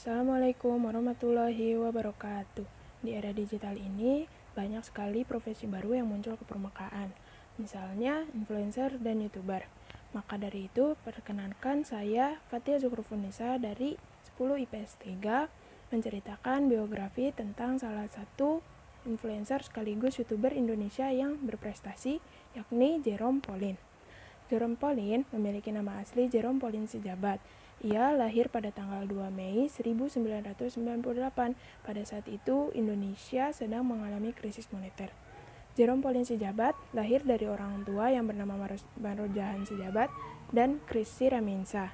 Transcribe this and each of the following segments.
Assalamualaikum warahmatullahi wabarakatuh. Di era digital ini, banyak sekali profesi baru yang muncul ke permukaan. Misalnya, influencer dan YouTuber. Maka dari itu, perkenankan saya, Fatia Zuhrufunisa dari 10 IPS 3, menceritakan biografi tentang salah satu influencer sekaligus YouTuber Indonesia yang berprestasi, yakni Jerome Pauline. Jerome Pauline memiliki nama asli Jerome Pauline Sijabat. Ia lahir pada tanggal 2 Mei 1998. Pada saat itu, Indonesia sedang mengalami krisis moneter. Jerome Pauline Sijabat lahir dari orang tua yang bernama Marojahan Sijabat dan Christy Raminsa.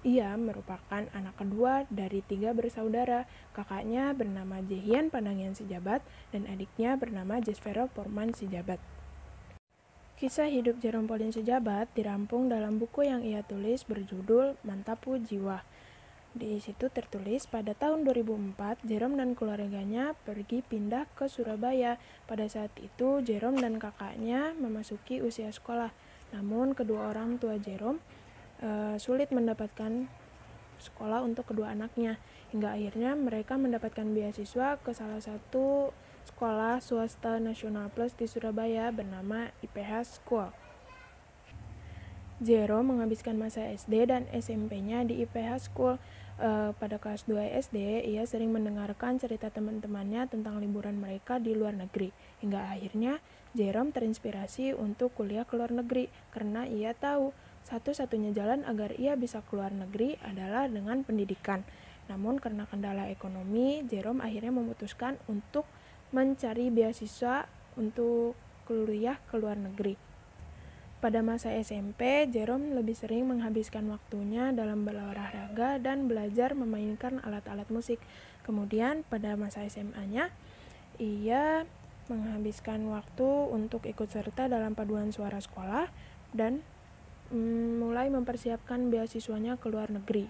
Ia merupakan anak kedua dari 3 bersaudara. Kakaknya bernama Jehian Pandangian Sijabat dan adiknya bernama Jesvero Porman Sijabat. Kisah hidup Jerome Pauline Sijabat dirampung dalam buku yang ia tulis berjudul Mantapu Jiwa. Di situ tertulis pada tahun 2004, Jerome dan keluarganya pergi pindah ke Surabaya. Pada saat itu, Jerome dan kakaknya memasuki usia sekolah. Namun, kedua orang tua Jerome sulit mendapatkan sekolah untuk kedua anaknya. Hingga akhirnya mereka mendapatkan beasiswa ke salah satu sekolah swasta nasional plus di Surabaya bernama IPH School. Jerome menghabiskan masa SD dan SMP-nya di IPH School. Pada kelas 2 SD, ia sering mendengarkan cerita teman-temannya tentang liburan mereka di luar negeri. Hingga akhirnya, Jerome terinspirasi untuk kuliah ke luar negeri karena ia tahu satu-satunya jalan agar ia bisa keluar negeri adalah dengan pendidikan. Namun karena kendala ekonomi, Jerome akhirnya memutuskan untuk mencari beasiswa untuk kuliah ke luar negeri. Pada masa SMP, Jerome lebih sering menghabiskan waktunya dalam berolahraga dan belajar memainkan alat-alat musik. Kemudian pada masa SMA-nya, ia menghabiskan waktu untuk ikut serta dalam paduan suara sekolah dan mulai mempersiapkan beasiswanya ke luar negeri.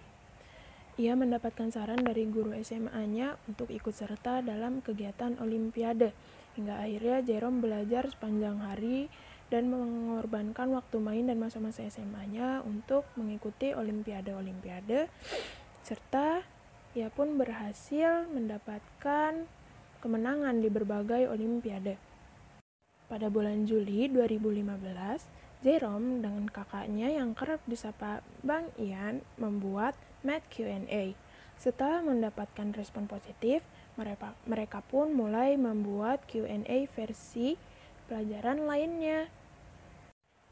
Ia mendapatkan saran dari guru SMA-nya untuk ikut serta dalam kegiatan Olimpiade. Hingga akhirnya Jerome belajar sepanjang hari dan mengorbankan waktu main dan masa-masa SMA-nya untuk mengikuti Olimpiade-Olimpiade. Serta ia pun berhasil mendapatkan kemenangan di berbagai Olimpiade. Pada bulan Juli 2015, Jerome dengan kakaknya yang kerap disapa Bang Ian membuat Math Q&A. Setelah mendapatkan respon positif, mereka pun mulai membuat Q&A versi pelajaran lainnya.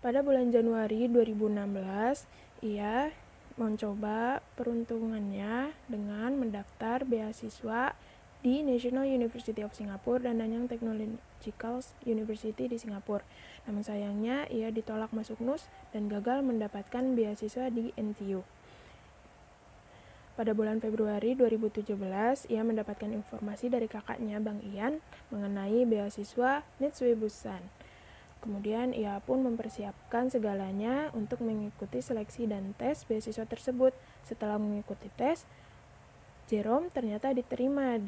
Pada bulan Januari 2016, ia mencoba peruntungannya dengan mendaftar beasiswa di National University of Singapore dan Nanyang Technological University di Singapura. Namun sayangnya ia ditolak masuk NUS dan gagal mendapatkan beasiswa di NTU. Pada bulan Februari 2017, ia mendapatkan informasi dari kakaknya Bang Ian mengenai beasiswa Mitsui Busan. Kemudian ia pun mempersiapkan segalanya untuk mengikuti seleksi dan tes beasiswa tersebut. Setelah mengikuti tes, Jerome ternyata diterima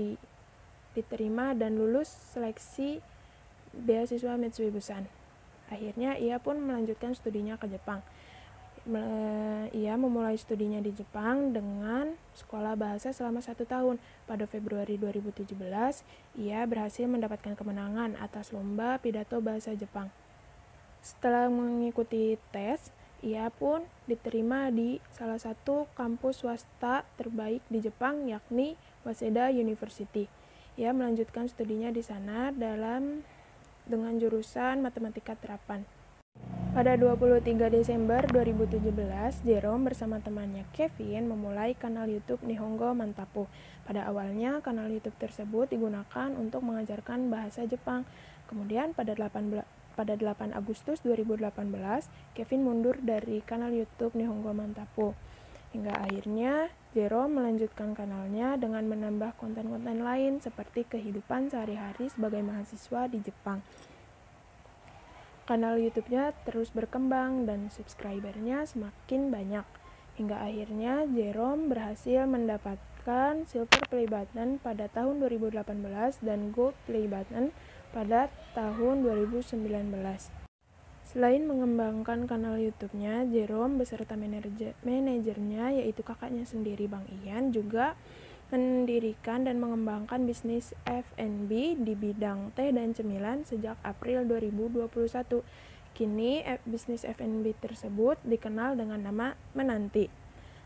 dan lulus seleksi beasiswa Mitsui Busan. Akhirnya ia pun melanjutkan studinya ke Jepang. Ia memulai studinya di Jepang dengan sekolah bahasa selama 1 tahun. Pada Februari 2017, ia berhasil mendapatkan kemenangan atas lomba pidato bahasa Jepang. Setelah mengikuti tes, ia pun diterima di salah satu kampus swasta terbaik di Jepang, yakni Waseda University. Ia melanjutkan studinya di sana dengan jurusan matematika terapan. Pada 23 Desember 2017, Jerome bersama temannya Kevin memulai kanal YouTube Nihongo Mantapu. Pada awalnya, kanal YouTube tersebut digunakan untuk mengajarkan bahasa Jepang. Kemudian pada 8 Agustus 2018, Kevin mundur dari kanal YouTube Nihongo Mantapu. Hingga akhirnya, Jerome melanjutkan kanalnya dengan menambah konten-konten lain seperti kehidupan sehari-hari sebagai mahasiswa di Jepang. Kanal YouTube-nya terus berkembang dan subscribernya semakin banyak. Hingga akhirnya Jerome berhasil mendapatkan Silver Play Button pada tahun 2018 dan Gold Play Button pada tahun 2019. Selain mengembangkan kanal YouTube-nya, Jerome beserta manajernya yaitu kakaknya sendiri Bang Ian juga mendirikan dan mengembangkan bisnis F&B di bidang teh dan cemilan sejak April 2021. Kini bisnis F&B tersebut dikenal dengan nama Menanti.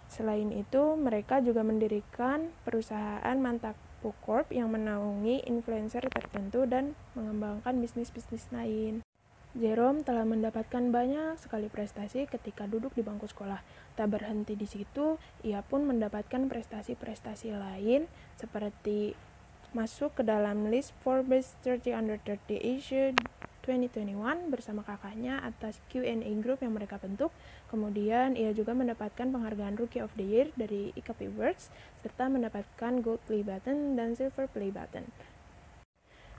Selain itu, mereka juga mendirikan perusahaan Mantapu Corp yang menaungi influencer tertentu dan mengembangkan bisnis-bisnis lain. Jerome telah mendapatkan banyak sekali prestasi ketika duduk di bangku sekolah. Tak berhenti di situ, ia pun mendapatkan prestasi-prestasi lain seperti masuk ke dalam list Forbes 30 Under 30 Asia 2021 bersama kakaknya atas Q&A Group yang mereka bentuk. Kemudian ia juga mendapatkan penghargaan Rookie of the Year dari IKP Works serta mendapatkan Gold Play Button dan Silver Play Button.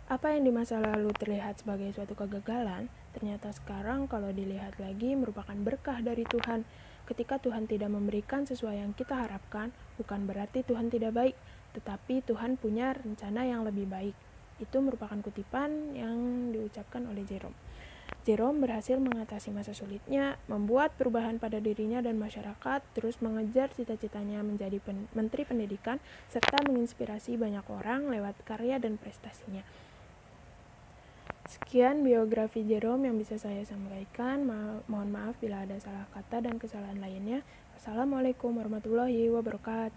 Apa yang di masa lalu terlihat sebagai suatu kegagalan, ternyata sekarang kalau dilihat lagi merupakan berkah dari Tuhan. Ketika Tuhan tidak memberikan sesuai yang kita harapkan, bukan berarti Tuhan tidak baik, tetapi Tuhan punya rencana yang lebih baik. Itu merupakan kutipan yang diucapkan oleh Jerome. Jerome berhasil mengatasi masa sulitnya, membuat perubahan pada dirinya dan masyarakat, terus mengejar cita-citanya menjadi Menteri Pendidikan, serta menginspirasi banyak orang lewat karya dan prestasinya. Sekian biografi Jerome yang bisa saya sampaikan. Mohon maaf bila ada salah kata dan kesalahan lainnya. Wassalamualaikum warahmatullahi wabarakatuh.